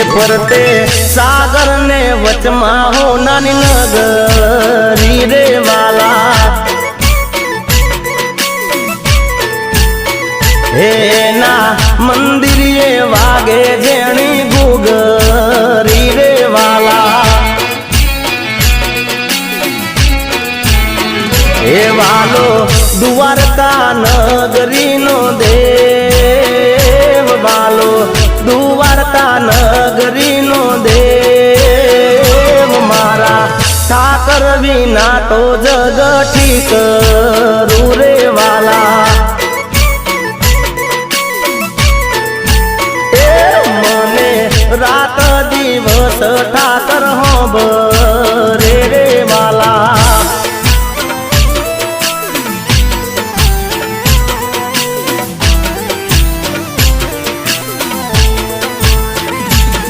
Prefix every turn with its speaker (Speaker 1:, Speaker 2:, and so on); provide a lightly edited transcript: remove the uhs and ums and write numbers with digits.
Speaker 1: फरते सागर ने वचमा हो नानी नगरी रे वाला हे ना मंदिर ये वागे जेणी गुगरी रे वाला हे वालो द्वारका नगरी नो देव वालो द्वारका नगरी नो देव मारा ठाकर विना तो जग ठीक रे वाला ए मने रात दिवस ठाकर हो